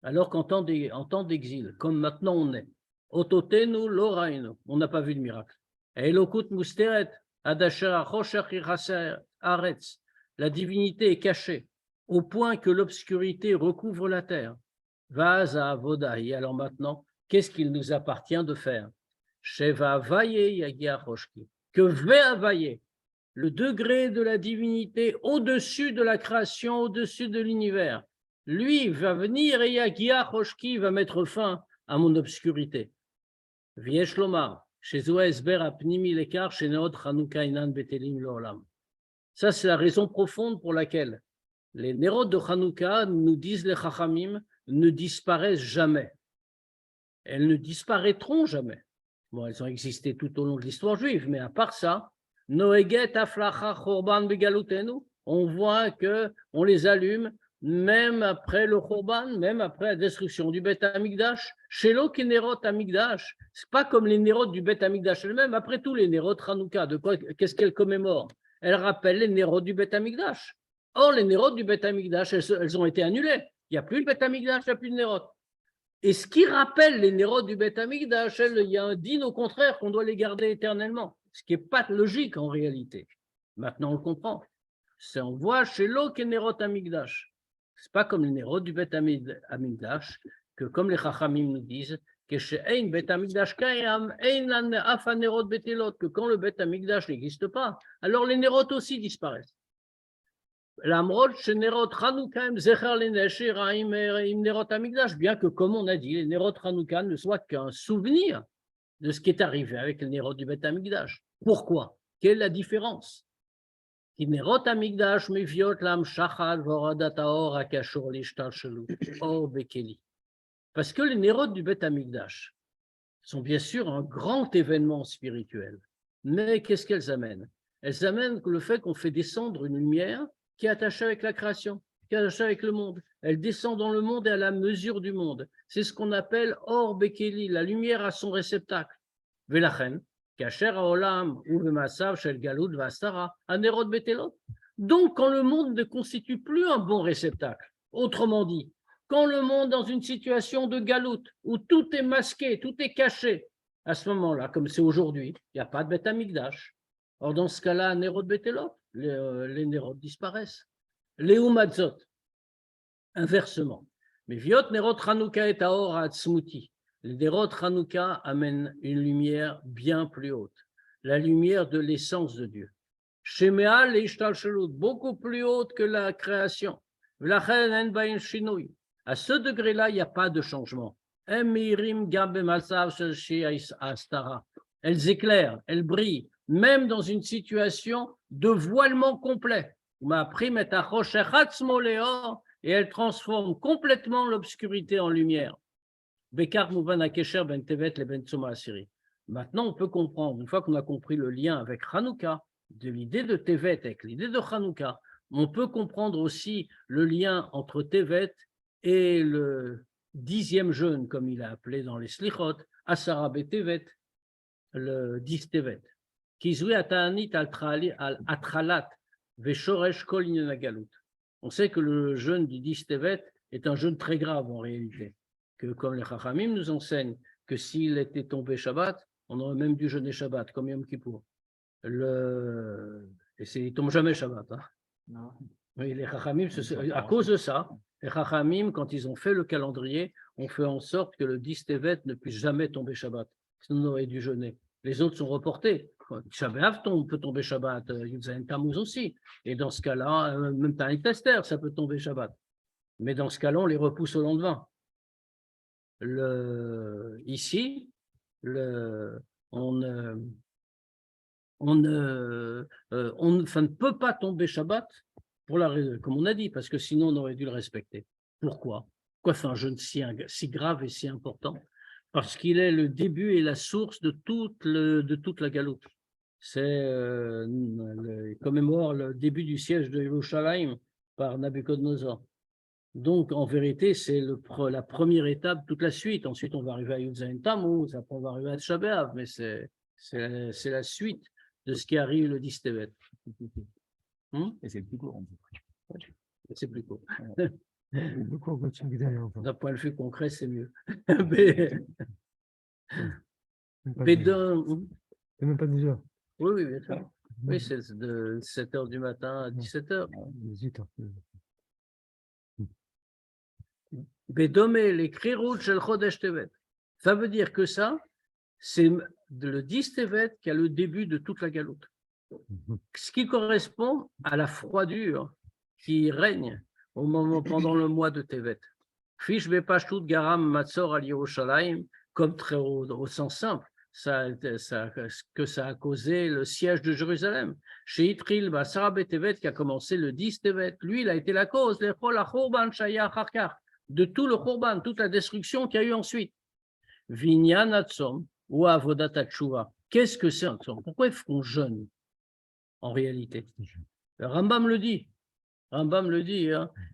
Alors qu'en temps d'exil, comme maintenant on est, ototenu lorainu, on n'a pas vu de miracle. Elokut musteret, adasher achosher chirasser aretz. La divinité est cachée, au point que l'obscurité recouvre la terre. Vaza avodahi. Alors maintenant, qu'est-ce qu'il nous appartient de faire? Sheva vaye yagia choshki. Que ve'avaye, le degré de la divinité au-dessus de la création, au-dessus de l'univers. Lui va venir et yagia choshki va mettre fin à mon obscurité. Viesh lomar, shezoa esber apnimi lekar sheneot chanukah inan betelim leolam. Ça, c'est la raison profonde pour laquelle les Nérot de Hanouka, nous disent les Chachamim, ne disparaissent jamais. Elles ne disparaîtront jamais. Bon, elles ont existé tout au long de l'histoire juive, mais à part ça, Noeget aflacha chorban begalutenu, on voit qu'on les allume même après le chorban, même après la destruction du Beth Amikdash. Shelo ki Nérot Amikdash, c'est pas comme les Nérot du Beth Amikdash elles-mêmes. Après tout, les Nérot Hanouka, de quoi, qu'est-ce qu'elles commémorent? Elles rappellent les Nérot du Beth Amikdash. Or, les Nérot du Beth Amikdash, elles ont été annulées. Il n'y a plus le Beth Amikdash, il n'y a plus de Nérot. Et ce qui rappelle les Nérot du Beth Amikdash, il y a un din au contraire qu'on doit les garder éternellement, ce qui n'est pas logique en réalité. Maintenant, on le comprend. On voit chez l'autre Nérot Amikdash. Ce n'est pas comme les Nérot du Beth Amikdash, que comme les Chachamim nous disent, que chez Ein Beth Amikdash Kayam, Ein Afa Nérot Betelot, que quand le Beth Amikdash n'existe pas, alors les Nérot aussi disparaissent. Bien que, comme on a dit, les Nérot Hanouka ne soient qu'un souvenir de ce qui est arrivé avec les Nérot du Beth Amikdash. Pourquoi? Quelle est la différence? Nérot Amikdash meviot lam shachad voradat haor akashur lishtalshalut or bekeli. Parce que les Nérot du Beth Amikdash sont bien sûr un grand événement spirituel. Mais qu'est-ce qu'elles amènent? Elles amènent le fait qu'on fait descendre une lumière qui est attachée avec la création, qui est attachée avec le monde. Elle descend dans le monde et à la mesure du monde. C'est ce qu'on appelle Or Bekeli, la lumière à son réceptacle. Velachen, Kacher Haolam, Uvemasav, Shel Galut, Vastara, Anerot Betelot. Donc, quand le monde ne constitue plus un bon réceptacle, autrement dit, quand le monde est dans une situation de Galut, où tout est masqué, tout est caché, à ce moment-là, comme c'est aujourd'hui, il n'y a pas de Beth Amikdash. Or, dans ce cas-là, Nérot Betelot, les Nérot disparaissent. Les Umadzot, inversement. Mais Viot Nérot Hanouka et Taor Atzmuti. Les Nérot Hanouka amènent une lumière bien plus haute, la lumière de l'essence de Dieu. Shemeal et Ishtalshalut, beaucoup plus haute que la création. Vlachen en bain shinui. À ce degré-là, il n'y a pas de changement. Elles éclairent, elles brillent, même dans une situation de voilement complet. Et elles transforment complètement l'obscurité en lumière. Maintenant, on peut comprendre, une fois qu'on a compris le lien avec Hanouka, de l'idée de Tevet avec l'idée de Hanouka, on peut comprendre aussi le lien entre Tevet et le 10e jeûne, comme il a appelé dans les Slichot, Asara Betevet, le 10 Tevet. On sait que le jeûne du 10 Tevet est un jeûne très grave en réalité, que comme les Chachamim nous enseignent que s'il était tombé Shabbat, On aurait même dû jeûner Shabbat, comme Yom Kippour. Et il ne tombe jamais Shabbat. Hein. Non. Oui, les Chachamim, à cause de ça, les Chachamim, quand ils ont fait le calendrier, ont fait en sorte que le 10 Tevet ne puisse jamais tomber Shabbat. Sinon, on aurait dû jeûner. Les autres sont reportés. Shabbat peut tomber Shabbat, Yudzaïn Tammuz aussi. Et dans ce cas-là, même Tanit Esther, ça peut tomber Shabbat. Mais dans ce cas-là, on les repousse au lendemain. Ici, on ne peut pas tomber Shabbat, comme on a dit, parce que sinon on aurait dû le respecter. Pourquoi c'est un jeûne si grave et si important? Parce qu'il est le début et la source de toute la galoute. C'est commémore le début du siège de Yerushalayim par Nabucodonosor. Donc, en vérité, c'est la première étape, toute la suite. Ensuite, on va arriver à Yudzaïn Tammuz, après on va arriver à Shabbat, mais c'est la suite de ce qui arrive le 10 Tevet. Et c'est plus court. C'est plus court. D'un D'un point de vue concret, c'est mieux. C'est même pas 10 heures. Oui, bien sûr. Oui, c'est de 7h du matin à 17h. 18 heures. Bédomé, les Krirout Shel Chodesh Tevet. Ça veut dire que ça, c'est le 10 Tevet qui a le début de toute la galoute. Ce qui correspond à la froidure qui règne pendant le mois de Tevet. Fish Bepashtut Garam Matzor al Yerushalayim, comme très au sens simple, que ça a causé le siège de Jérusalem. Chez Itril Basara Betevet, qui a commencé le 10 Tevet, lui, il a été la cause de tout le Khurban, toute la destruction qu'il y a eu ensuite. Vinyan Atsom ou Avodat Tshuva. Qu'est-ce que c'est un tzom? Pourquoi est-ce qu'on jeûne en réalité? Le Rambam le dit. Hein.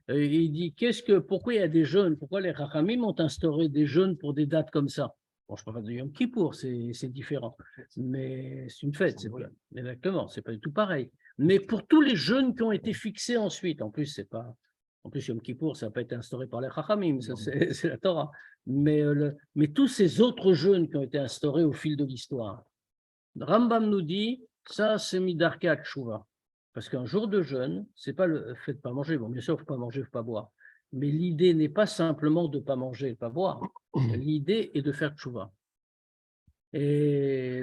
Il dit pourquoi il y a des jeûnes? Pourquoi les Chachamim ont instauré des jeûnes pour des dates comme ça? Bon, je ne parle pas de Yom Kippour, c'est différent. Mais c'est une fête, exactement, c'est pas du tout pareil. Mais pour tous les jeûnes qui ont été fixés ensuite, en plus, Yom Kippour, ça n'a pas été instauré par les Chachamim, c'est la Torah. Mais tous ces autres jeûnes qui ont été instaurés au fil de l'histoire, Rambam nous dit, ça c'est Midarka Tshuva. Parce qu'un jour de jeûne, ce n'est pas le fait de ne pas manger. Bon, bien sûr, il ne faut pas manger, il ne faut pas boire. Mais l'idée n'est pas simplement de ne pas manger et de ne pas boire. L'idée est de faire Tshuva. Et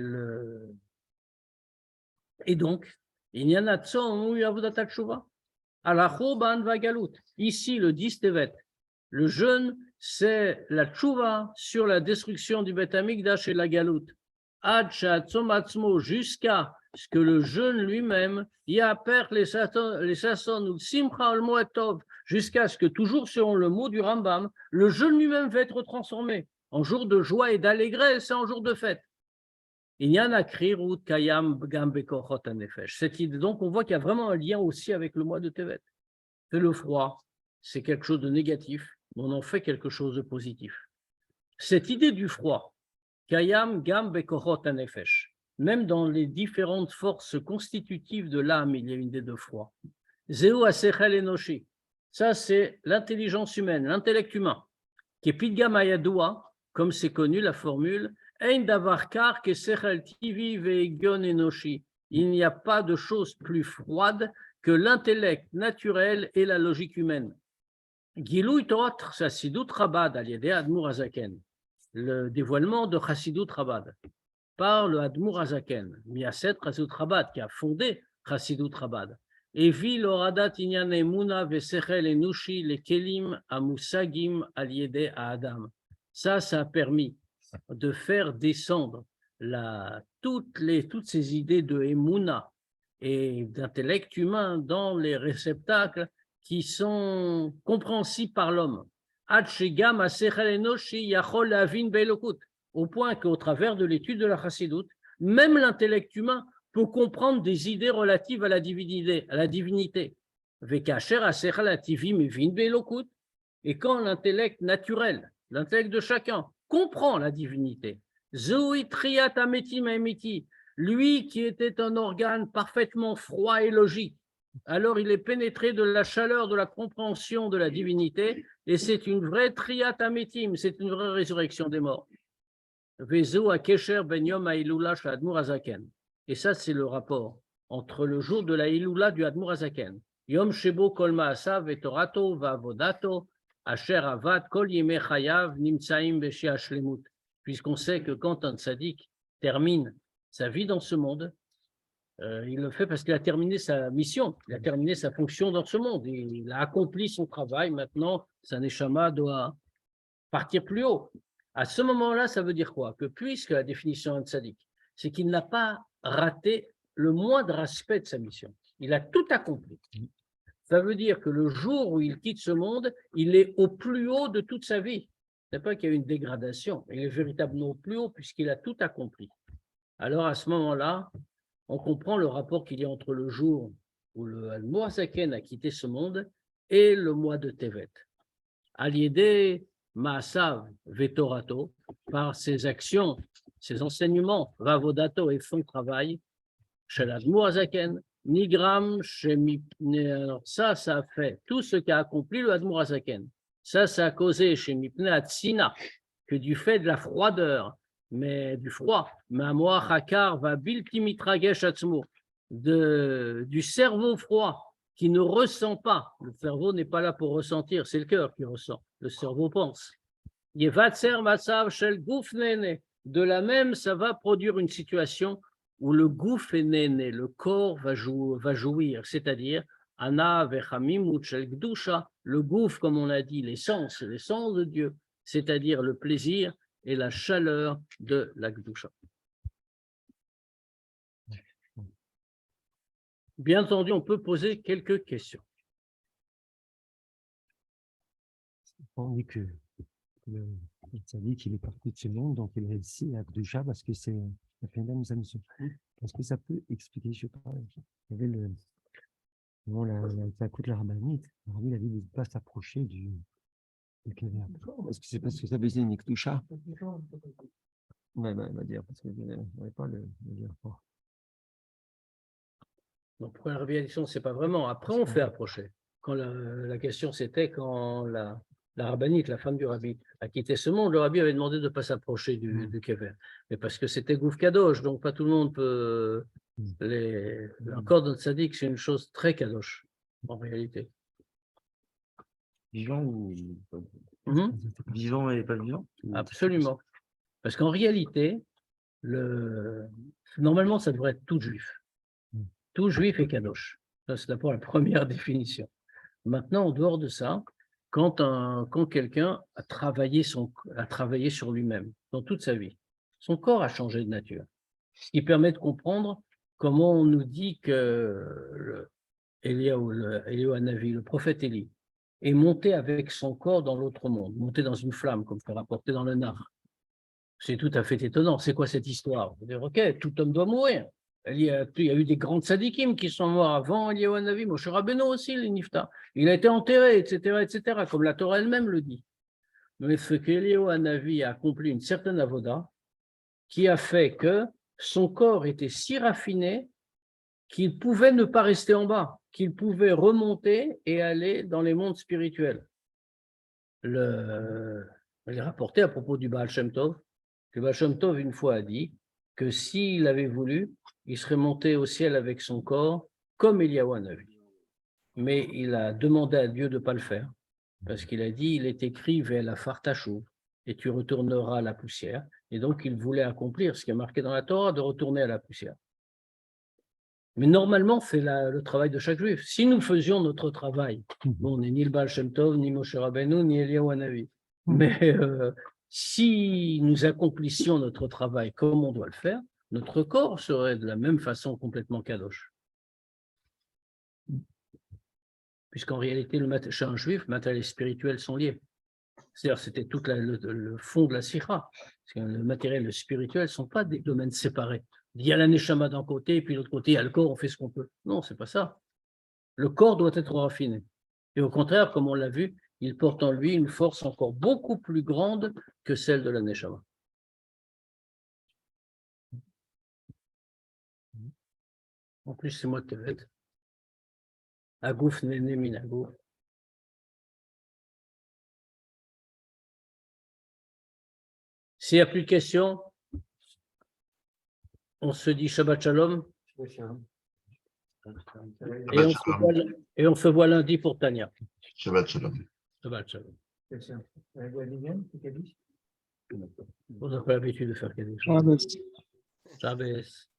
donc, il y en a où il y a Avodat Tshuva. À la Khurban Vagalut. Ici, le 10 Tevet. Le jeûne, c'est la Tshuva sur la destruction du Beth Amikdash et la Galout. Ad Shatzom Atzmo, jusqu'à ce que le jeûne lui-même, Yaper les Sasson ou Simcha al Moed Tov, jusqu'à ce que, toujours selon le mot du Rambam, le jeûne lui-même va être transformé en jour de joie et d'allégresse et en jour de fête. Il y a un Krirut Kayam Gam Bekochot Hanefesh. Cette idée, donc, on voit qu'il y a vraiment un lien aussi avec le mois de Tevet. C'est le froid, c'est quelque chose de négatif, mais on en fait quelque chose de positif. Cette idée du froid, Kayam Gam Bekochot Hanefesh, même dans les différentes forces constitutives de l'âme, il y a une idée de froid. Zeu Asechel Enoshi, ça c'est l'intelligence humaine, l'intellect humain. Kepidgam Ayadoua, comme c'est connu la formule, Ein davar kar ke sechel tivi ve'egion enoshi. Il n'y a pas de chose plus froide que l'intellect naturel et la logique humaine. Gilouï Torah Chassidut Chabad al-Yedei Admour Hazaken, le dévoilement de Chassidut Chabad par le Admour Hazaken, Miaset Chassidut Chabad, qui a fondé Chassidut Chabad. Evi l'oradat inyan emuna ve'sechel enoshi le kelim amusagim al-Yedei Adam. Ça a permis de faire descendre toutes ces idées de Emouna et d'intellect humain dans les réceptacles qui sont compréhensibles par l'homme. Au point qu'au travers de l'étude de la Chassidoute, même l'intellect humain peut comprendre des idées relatives à la divinité. Et quand l'intellect naturel, l'intellect de chacun, comprend la divinité. Lui qui était un organe parfaitement froid et logique, alors il est pénétré de la chaleur de la compréhension de la divinité, et c'est une vraie triat ametim, c'est une vraie résurrection des morts. Vezu Akesher Ben Yom Hailula shel Admor Hazaken. Et ça, c'est le rapport entre le jour de la Hailula du Admor Hazaken. Yom Shebo Kol Ma'asav Vetorato Va'avodato Asher Avad Kol Yemei Chayav Nimtsaim Beshia Shlemut. Puisqu'on sait que quand un tzaddik termine sa vie dans ce monde, il le fait parce qu'il a terminé sa mission, il a terminé sa fonction dans ce monde. Il a accompli son travail. Maintenant, sa neshama doit partir plus haut. À ce moment-là, ça veut dire quoi? Que puisque la définition d'un tzaddik, c'est qu'il n'a pas raté le moindre aspect de sa mission. Il a tout accompli. Ça veut dire que le jour où il quitte ce monde, il est au plus haut de toute sa vie. Ce n'est pas qu'il y a eu une dégradation, il est véritablement au plus haut puisqu'il a tout accompli. Alors à ce moment-là, on comprend le rapport qu'il y a entre le jour où le Admor Hazaken a quitté ce monde et le mois de Tevet. Aliédé Maasav Vetorato, par ses actions, ses enseignements, Vavodato et son travail, chez l'Admor Hazaken, Nigram, ça a fait tout ce qu'a accompli le Admor Hazaken. Ça a causé chez Mipne Atsina, que du fait de la froideur, mais du froid, du cerveau froid qui ne ressent pas. Le cerveau n'est pas là pour ressentir, c'est le cœur qui ressent. Le cerveau pense. De la même, ça va produire une situation où le gouf est né, le corps va jouir, c'est-à-dire Ana vechamimut shel gdusha, le gouf, comme on l'a dit, l'essence de Dieu, c'est-à-dire le plaisir et la chaleur de la gdusha. Bien entendu, on peut poser quelques questions. On dit que le tzaddik, il est parti de ce monde, donc il réussit à Gdusha parce que c'est la fin de sa mission. Est-ce que ça peut expliquer, je sais pas, il y avait le la rabbinite, il a dit de ne pas s'approcher du Kever. Est-ce que c'est parce que ça faisait une Gdusha? Ouais, bah, va dire, parce que je n'avais pas le dire fort. Donc, pour la révélation, ce n'est pas vraiment. Après, on fait approcher. Quand la question, c'était quand la rabbinite, la femme du rabbi, a quitté ce monde, le rabbi avait demandé de ne pas s'approcher du Kever. Mais parce que c'était Gouf Kadosh, donc pas tout le monde peut. Le corps d'un tzaddik, c'est une chose très kadosh, en réalité. Vivant ou vivant et pas vivant? Absolument. Parce qu'en réalité, normalement, ça devrait être tout juif. Tout juif est kadosh. Ça, c'est d'abord la première définition. Maintenant, en dehors de ça, quand quelqu'un a travaillé sur lui-même dans toute sa vie, son corps a changé de nature. Ce qui permet de comprendre comment on nous dit que Eliyahu Hanavi, le prophète Élie, est monté avec son corps dans l'autre monde, monté dans une flamme, comme c'est rapporté dans le Nar. C'est tout à fait étonnant. C'est quoi cette histoire? Vous dire, ok, tout homme doit mourir. Il y a eu des grands tzadikim qui sont morts avant Eliyahu Hanavi, Moshe Rabbeinu aussi, le Nifta. Il a été enterré, etc., comme la Torah elle-même le dit. Mais ce qu'Eliyahu Hanavi a accompli une certaine avoda qui a fait que son corps était si raffiné qu'il pouvait ne pas rester en bas, qu'il pouvait remonter et aller dans les mondes spirituels. Il est rapporté à propos du Baal Shem Tov, que Baal Shem Tov une fois a dit que s'il avait voulu, il serait monté au ciel avec son corps comme Eliyahu Hanavi. Mais il a demandé à Dieu de ne pas le faire, parce qu'il a dit, il est écrit Ve'el afar tashuv, et tu retourneras à la poussière. Et donc, il voulait accomplir ce qui est marqué dans la Torah, de retourner à la poussière. Mais normalement, c'est le travail de chaque juif. Si nous faisions notre travail, on n'est ni le Baal Shem Tov, ni Moshe Rabbeinu, ni Eliyahu Hanavi. Mais si nous accomplissions notre travail comme on doit le faire, notre corps serait de la même façon complètement kadosh. Puisqu'en réalité, chez un juif, le matériel et le spirituel sont liés. C'est-à-dire, c'était tout le fond de la sikha. Le matériel et le spirituel ne sont pas des domaines séparés. Il y a la neshama d'un côté, et puis de l'autre côté, il y a le corps, on fait ce qu'on peut. Non, ce n'est pas ça. Le corps doit être raffiné. Et au contraire, comme on l'a vu, il porte en lui une force encore beaucoup plus grande que celle de la neshama. En plus, c'est moi Tevet. Agouf nene min agouf. S'il n'y a plus de questions, On se dit Shabbat Shalom Shabbat Shalom. et on se voit lundi pour Tania. Shabbat Shalom. Shabbat Shalom. C'est On n'a pas l'habitude de faire quelque chose. Ah, ben, Shabbos.